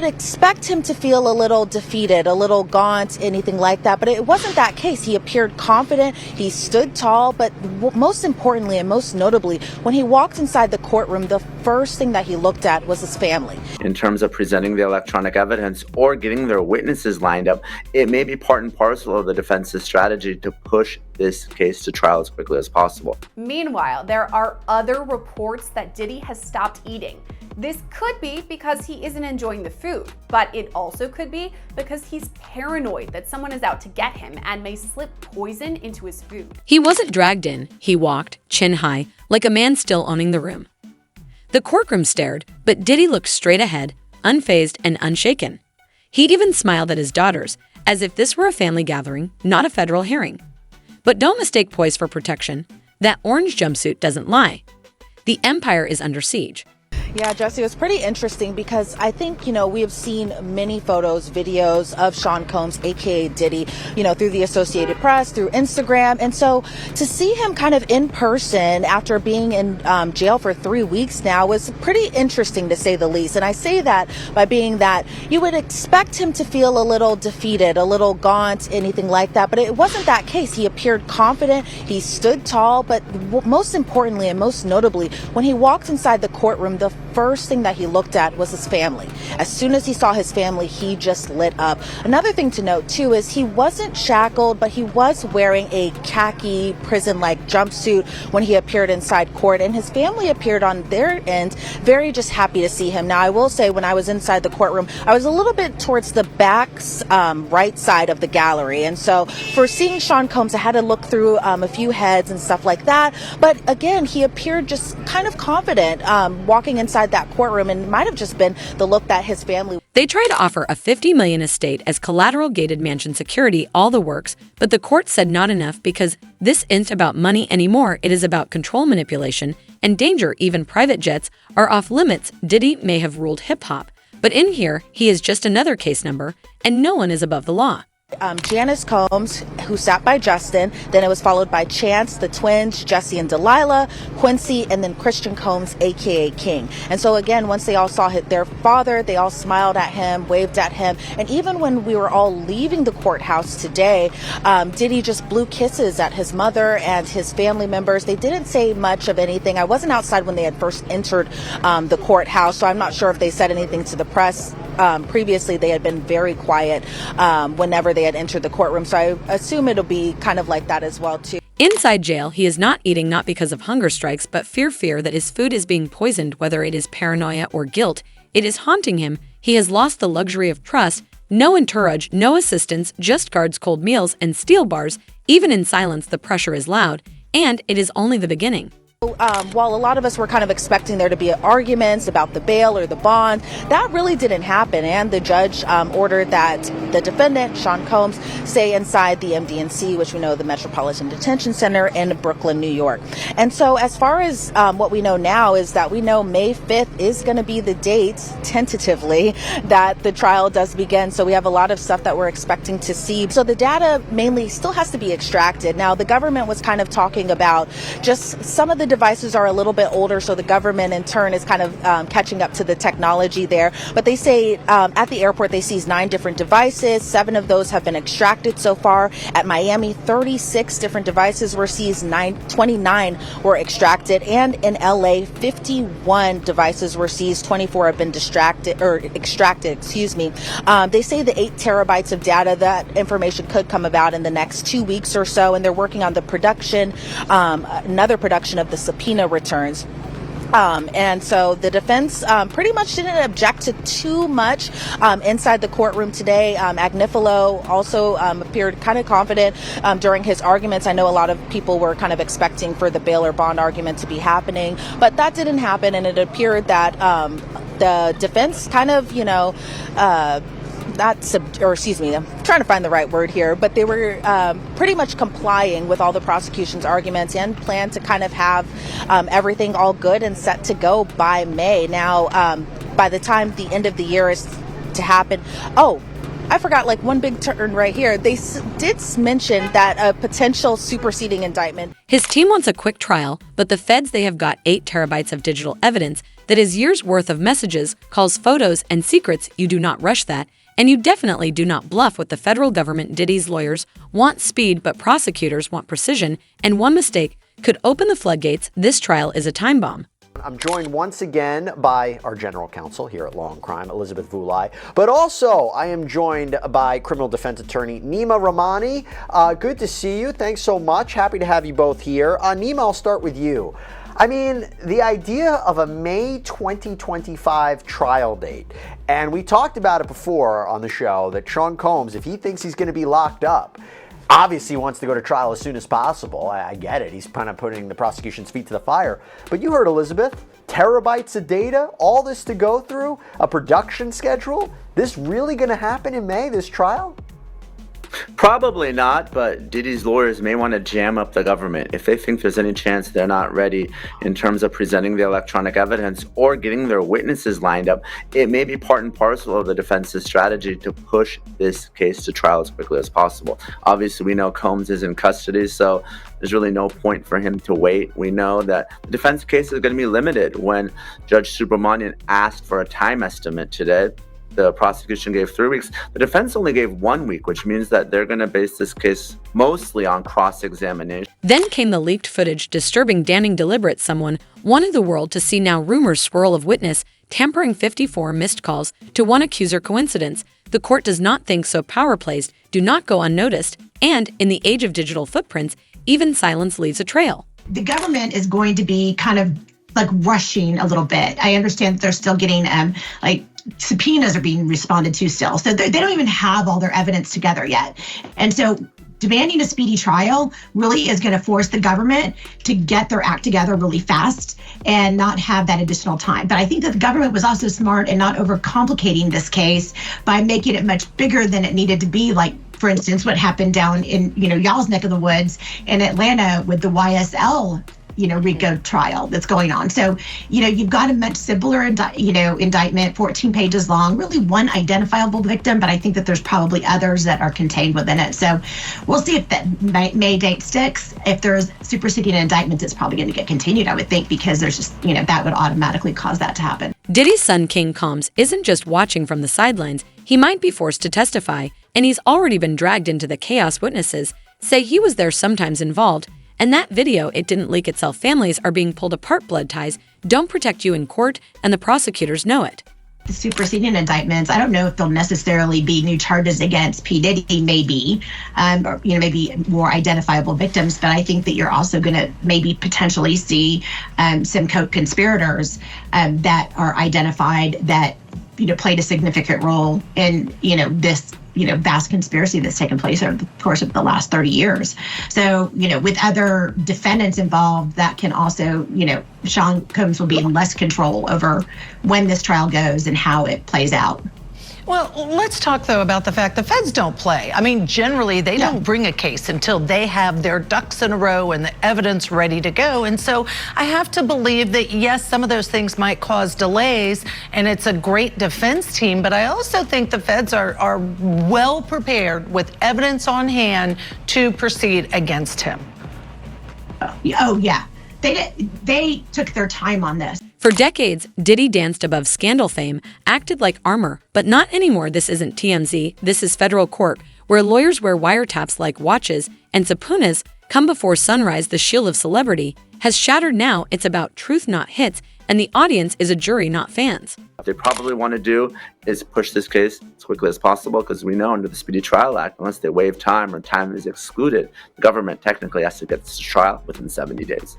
Expect him to feel a little defeated, a little gaunt, anything like that. But it wasn't that case. He appeared confident. He stood tall. But most importantly and most notably, when he walked inside the courtroom, the first thing that he looked at was his family. In terms of presenting the electronic evidence or getting their witnesses lined up, it may be part and parcel of the defense's strategy to push this case to trial as quickly as possible. Meanwhile, there are other reports that Diddy has stopped eating. This could be because he isn't enjoying the food, but it also could be because he's paranoid that someone is out to get him and may slip poison into his food. He wasn't dragged in. He walked, chin high, like a man still owning the room. The courtroom stared, but Diddy looked straight ahead, unfazed and unshaken. He'd even smiled at his daughters, as if this were a family gathering, not a federal hearing. But don't mistake poise for protection. That orange jumpsuit doesn't lie. The empire is under siege. Yeah, Jesse, it was pretty interesting because I think, we have seen many photos, videos of Sean Combs, aka Diddy, through the Associated Press, through Instagram. And so to see him kind of in person after being in jail for 3 weeks now was pretty interesting, to say the least. And I say that by being that you would expect him to feel a little defeated, a little gaunt, anything like that. But it wasn't that case. He appeared confident. He stood tall. But most importantly and most notably, when he walked inside the courtroom, the first thing that he looked at was his family. As soon as he saw his family, he just lit up. Another thing to note too is he wasn't shackled, but he was wearing a khaki prison-like jumpsuit when he appeared inside court, and his family appeared on their end very just happy to see him. Now, I will say, when I was inside the courtroom, I was a little bit towards the back right side of the gallery, and so for seeing Sean Combs, I had to look through a few heads and stuff like that. But again, he appeared just kind of confident walking inside that courtroom, and it might have just been the look that his family. They tried to offer a $50 million estate as collateral gated mansion security, all the works, but the court said not enough because this isn't about money anymore. It is about control manipulation and danger. Even private jets are off limits. Diddy may have ruled hip hop, but in here, he is just another case number, and no one is above the law. Janice Combs, who sat by Justin, then it was followed by Chance, the twins, Jesse and Delilah, Quincy, and then Christian Combs, aka King. And so again, once they all saw their father, they all smiled at him, waved at him. And even when we were all leaving the courthouse today, Diddy just blew kisses at his mother and his family members. They didn't say much of anything. I wasn't outside when they had first entered the courthouse, so I'm not sure if they said anything to the press. Previously, they had been very quiet whenever they had entered the courtroom, so I assume it'll be kind of like that as well too. Inside jail, he is not eating not because of hunger strikes, but fear that his food is being poisoned, whether it is paranoia or guilt. It is haunting him. He has lost the luxury of trust. No entourage, no assistance, just guards, cold meals, and steel bars. Even in silence, the pressure is loud, and it is only the beginning. While a lot of us were kind of expecting there to be arguments about the bail or the bond, that really didn't happen. And the judge ordered that the defendant, Sean Combs, stay inside the MDNC, which we know the Metropolitan Detention Center in Brooklyn, New York. And so as far as what we know now is that we know May 5th is going to be the date, tentatively, that the trial does begin. So we have a lot of stuff that we're expecting to see. So the data mainly still has to be extracted. Now, the government was kind of talking about just some of the devices are a little bit older, so the government in turn is kind of catching up to the technology there. But they say at the airport they seized 9 different devices. 7 of those have been extracted so far. At Miami, 36 different devices were seized. 29 were extracted. And in LA, 51 devices were seized. 24 have been extracted. They say the 8 terabytes of data, that information could come about in the next 2 weeks or so, and they're working on the production, another production of the subpoena returns. And so the defense pretty much didn't object to too much inside the courtroom today. Agnifilo also appeared kind of confident during his arguments. I know a lot of people were kind of expecting for the bail or bond argument to be happening, but that didn't happen, and it appeared that the defense kind of, I'm trying to find the right word here, but they were pretty much complying with all the prosecution's arguments and plan to kind of have everything all good and set to go by May. Now, by the time the end of the year is to happen, I forgot, like one big turn right here. They did mention that a potential superseding indictment. His team wants a quick trial, but the feds, they have got 8 terabytes of digital evidence that is years worth of messages, calls, photos, and secrets. You do not rush that, and you definitely do not bluff with the federal government. Diddy's lawyers want speed, but prosecutors want precision, and one mistake could open the floodgates. This trial is a time bomb. I'm joined once again by our general counsel here at Law and Crime, Elizabeth Vulai, but also I am joined by criminal defense attorney Nima Rahmani. Good to see you. Thanks so much. Happy to have you both here. Nima, I'll start with you. I mean, the idea of a May 2025 trial date, and we talked about it before on the show, that Sean Combs, if he thinks he's going to be locked up, obviously wants to go to trial as soon as possible. I get it. He's kind of putting the prosecution's feet to the fire. But you heard Elizabeth, terabytes of data, all this to go through, a production schedule. This really going to happen in May, this trial? Probably not, but Diddy's lawyers may want to jam up the government if they think there's any chance they're not ready in terms of presenting the electronic evidence or getting their witnesses lined up. It may be part and parcel of the defense's strategy to push this case to trial as quickly as possible. Obviously, we know Combs is in custody, so there's really no point for him to wait. We know that the defense case is going to be limited. When Judge Subramanian asked for a time estimate today, the prosecution gave 3 weeks. The defense only gave 1 week, which means that they're going to base this case mostly on cross-examination. Then came the leaked footage, disturbing, damning, deliberate. Someone wanted the world to see. Now rumors swirl of witness tampering, 54 missed calls to one accuser. Coincidence? The court does not think so. Power plays do not go unnoticed, and in the age of digital footprints, even silence leaves a trail. The government is going to be kind of like rushing a little bit. I understand that they're still getting subpoenas are being responded to still. So they don't even have all their evidence together yet. And so demanding a speedy trial really is going to force the government to get their act together really fast and not have that additional time. But I think that the government was also smart in not overcomplicating this case by making it much bigger than it needed to be. Like, for instance, what happened down in, y'all's neck of the woods in Atlanta with the YSL RICO trial that's going on. So, you've got a much simpler, indictment, 14 pages long, really one identifiable victim, but I think that there's probably others that are contained within it. So we'll see if that May date sticks. If there's superseding indictments, it's probably going to get continued, I would think, because there's just, that would automatically cause that to happen. Diddy's son, King Combs, isn't just watching from the sidelines. He might be forced to testify, and he's already been dragged into the chaos. Witnesses say he was there, sometimes involved. And that video, it didn't leak itself. Families are being pulled apart. Blood ties don't protect you in court, and the prosecutors know it. The superseding indictments, I don't know if they'll necessarily be new charges against P. Diddy, maybe, or, maybe more identifiable victims. But I think that you're also going to maybe potentially see some co-conspirators that are identified that, played a significant role in, this vast conspiracy that's taken place over the course of the last 30 years. So, with other defendants involved, that can also, Sean Combs will be in less control over when this trial goes and how it plays out. Well, let's talk, though, about the fact the feds don't play. I mean, generally, they don't bring a case until they have their ducks in a row and the evidence ready to go. And so I have to believe that, yes, some of those things might cause delays, and it's a great defense team. But I also think the feds are well prepared with evidence on hand to proceed against him. Oh, yeah. They took their time on this. For decades, Diddy danced above scandal fame, acted like armor, but not anymore. This isn't TMZ, this is federal court, where lawyers wear wiretaps like watches and subpoenas come before sunrise. The shield of celebrity has shattered now. It's about truth, not hits, and the audience is a jury, not fans. What they probably want to do is push this case as quickly as possible, because we know under the Speedy Trial Act, unless they waive time or time is excluded, the government technically has to get this to trial within 70 days.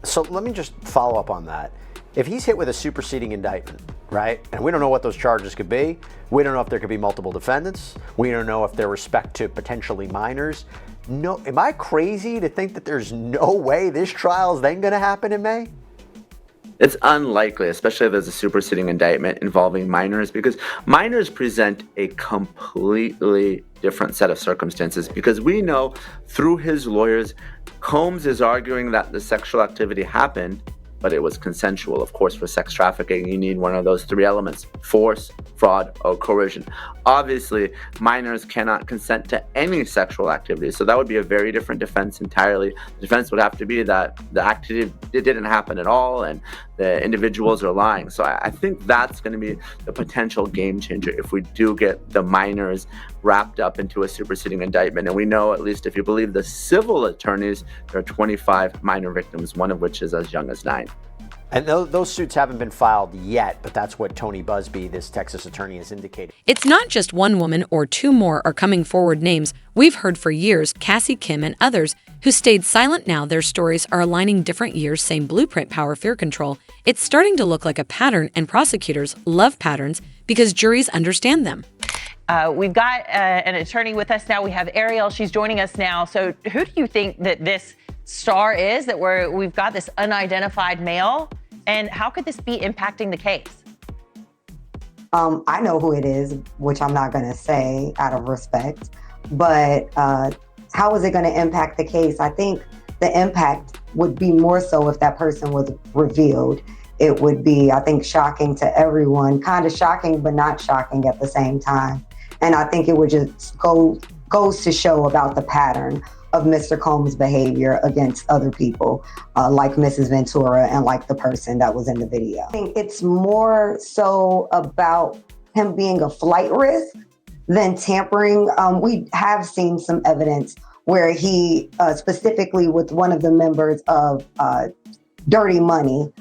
So let me just follow up on that. If he's hit with a superseding indictment, right, and we don't know what those charges could be, we don't know if there could be multiple defendants, we don't know if they're respect to potentially minors. No, am I crazy to think that there's no way this trial is then going to happen in May? It's unlikely, especially if there's a superseding indictment involving minors, because minors present a completely different set of circumstances. Because we know through his lawyers, Combs is arguing that the sexual activity happened but it was consensual. Of course, for sex trafficking, you need one of those three elements: force, fraud, or coercion. Obviously, minors cannot consent to any sexual activity, so that would be a very different defense entirely. The defense would have to be that the activity didn't happen at all and the individuals are lying. So I think that's going to be the potential game changer if we do get the minors wrapped up into a superseding indictment. And we know, at least if you believe the civil attorneys, there are 25 minor victims, one of which is as young as 9. And those suits haven't been filed yet, but that's what Tony Busby, this Texas attorney, has indicated. It's not just one woman or 2 more are coming forward, names we've heard for years, Cassie Kim and others, who stayed silent. Now their stories are aligning different years, same blueprint, power, fear, control. It's starting to look like a pattern, and prosecutors love patterns because juries understand them. We've got an attorney with us now. We have Ariel. She's joining us now. So who do you think that this star is, that we've got this unidentified male? And how could this be impacting the case? I know who it is, which I'm not going to say out of respect. But how is it going to impact the case? I think the impact would be more so if that person was revealed. It would be, I think, shocking to everyone, kind of shocking, but not shocking at the same time. And I think it would just goes to show about the pattern of Mr. Combs' behavior against other people, like Mrs. Ventura and like the person that was in the video. I think it's more so about him being a flight risk than tampering. We have seen some evidence where he, specifically with one of the members of Dirty Money,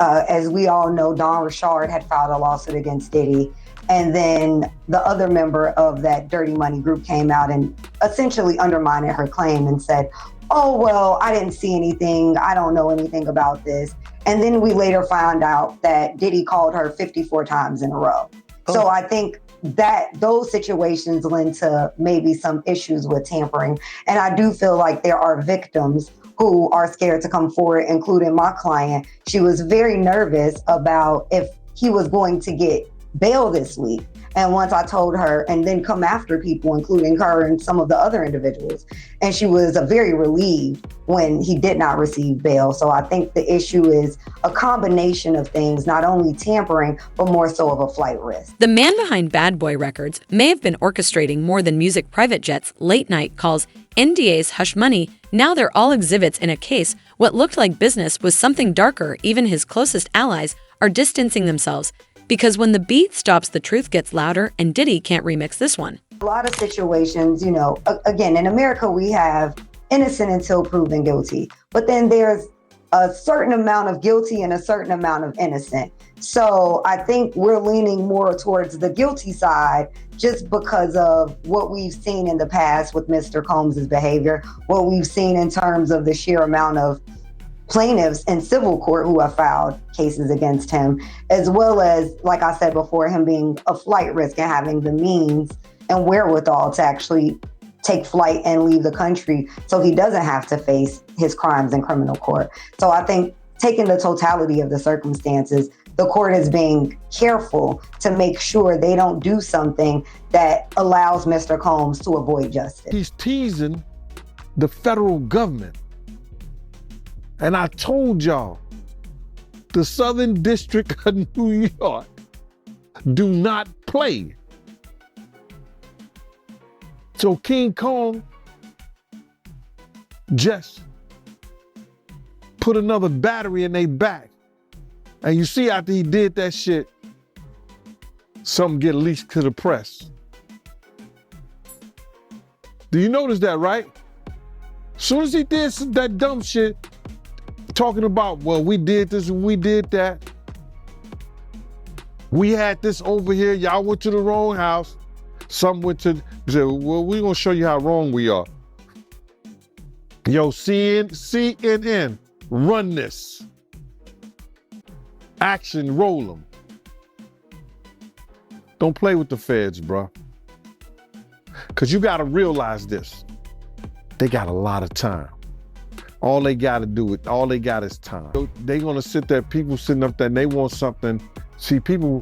as we all know, Don Richard had filed a lawsuit against Diddy. And then the other member of that Dirty Money group came out and essentially undermined her claim and said, oh, well, I didn't see anything. I don't know anything about this. And then we later found out that Diddy called her 54 times in a row. Oh. So I think that those situations lend to maybe some issues with tampering. And I do feel like there are victims who are scared to come forward, including my client. She was very nervous about if he was going to get bail this week. And once I told her, and then come after people, including her and some of the other individuals, and she was very relieved when he did not receive bail. So I think the issue is a combination of things, not only tampering, but more so of a flight risk. The man behind Bad Boy Records may have been orchestrating more than music private jets, late night calls, NDAs, hush money. Now they're all exhibits in a case. What looked like business was something darker. Even his closest allies are distancing themselves, because when the beat stops, the truth gets louder, and Diddy can't remix this one. A lot of situations, you know, again, in America, we have innocent until proven guilty, but then there's a certain amount of guilty and a certain amount of innocent. So I think we're leaning more towards the guilty side just because of what we've seen in the past with Mr. Combs' behavior, what we've seen in terms of the sheer amount of plaintiffs in civil court who have filed cases against him, as well as, like I said before, him being a flight risk and having the means and wherewithal to actually take flight and leave the country so he doesn't have to face his crimes in criminal court. So I think taking the totality of the circumstances, the court is being careful to make sure they don't do something that allows Mr. Combs to avoid justice. He's teasing the federal government. And I told y'all, the Southern District of New York do not play. So King Kong just put another battery in their back. And you see after he did that shit, something get leaked to the press. Do you notice that, right? As soon as he did that dumb shit, talking about, well, we did this and we did that. We had this over here. Y'all went to the wrong house. Some went to, said, well, we're going to show you how wrong we are. Yo, CNN, run this. Action, roll them. Don't play with the feds, bro. Because you got to realize this. They got a lot of time. All they got is time. They gonna sit there, people sitting up there, and they want something. See, people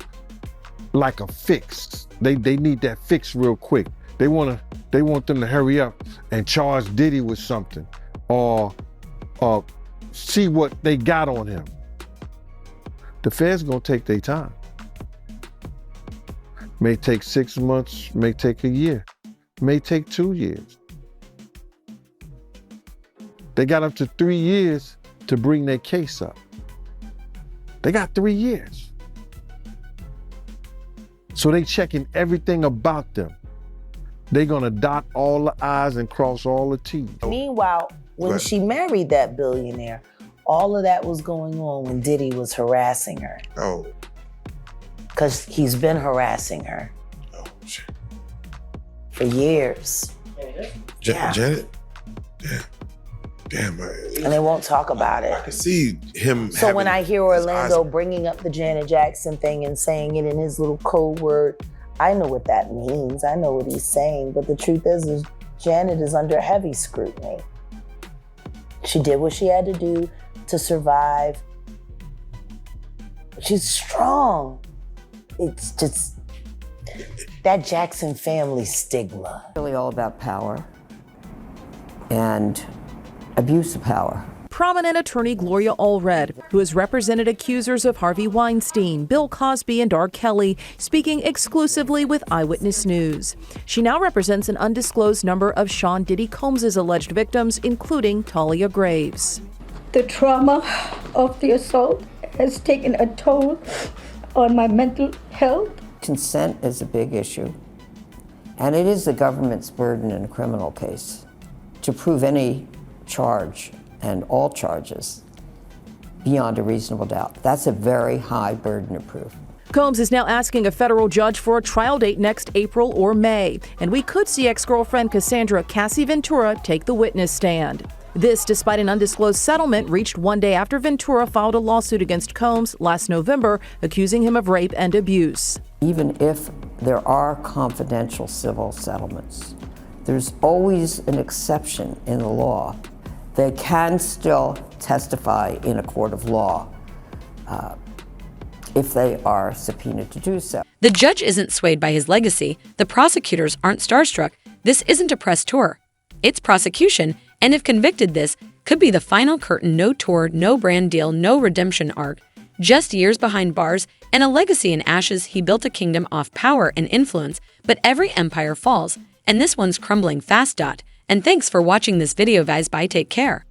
like a fix. They need that fix real quick. They want them to hurry up and charge Diddy with something, or see what they got on him. The feds gonna take their time. May take 6 months, may take a year, may take 2 years. They got up to 3 years to bring their case up. They got 3 years. So they checking everything about them. They gonna dot all the I's and cross all the T's. Meanwhile, when she married that billionaire, all of that was going on when Diddy was harassing her. Oh. Because he's been harassing her. Oh, shit. For years. Yeah. Janet? Damn. And they won't talk about it. I can see him. So when I hear Orlando bringing up the Janet Jackson thing and saying it in his little code word, I know what that means. I know what he's saying. But the truth is Janet is under heavy scrutiny. She did what she had to do to survive. She's strong. It's just that Jackson family stigma. Really all about power and abuse of power. Prominent attorney Gloria Allred, who has represented accusers of Harvey Weinstein, Bill Cosby, and R. Kelly, speaking exclusively with Eyewitness News. She now represents an undisclosed number of Sean Diddy Combs' alleged victims, including Talia Graves. The trauma of the assault has taken a toll on my mental health. Consent is a big issue, and it is the government's burden in a criminal case to prove any charge and all charges beyond a reasonable doubt. That's a very high burden of proof. Combs is now asking a federal judge for a trial date next April or May, and we could see ex-girlfriend Cassandra Cassie Ventura take the witness stand. This despite an undisclosed settlement reached one day after Ventura filed a lawsuit against Combs last November, accusing him of rape and abuse. Even if there are confidential civil settlements, there's always an exception in the law. They can still testify in a court of law if they are subpoenaed to do so. The judge isn't swayed by his legacy. The prosecutors aren't starstruck. This isn't a press tour. It's prosecution, and if convicted, this could be the final curtain. No tour, no brand deal, no redemption arc. Just years behind bars and a legacy in ashes. He built a kingdom off power and influence, but every empire falls, and this one's crumbling fast. And thanks for watching this video, guys. Bye, take care.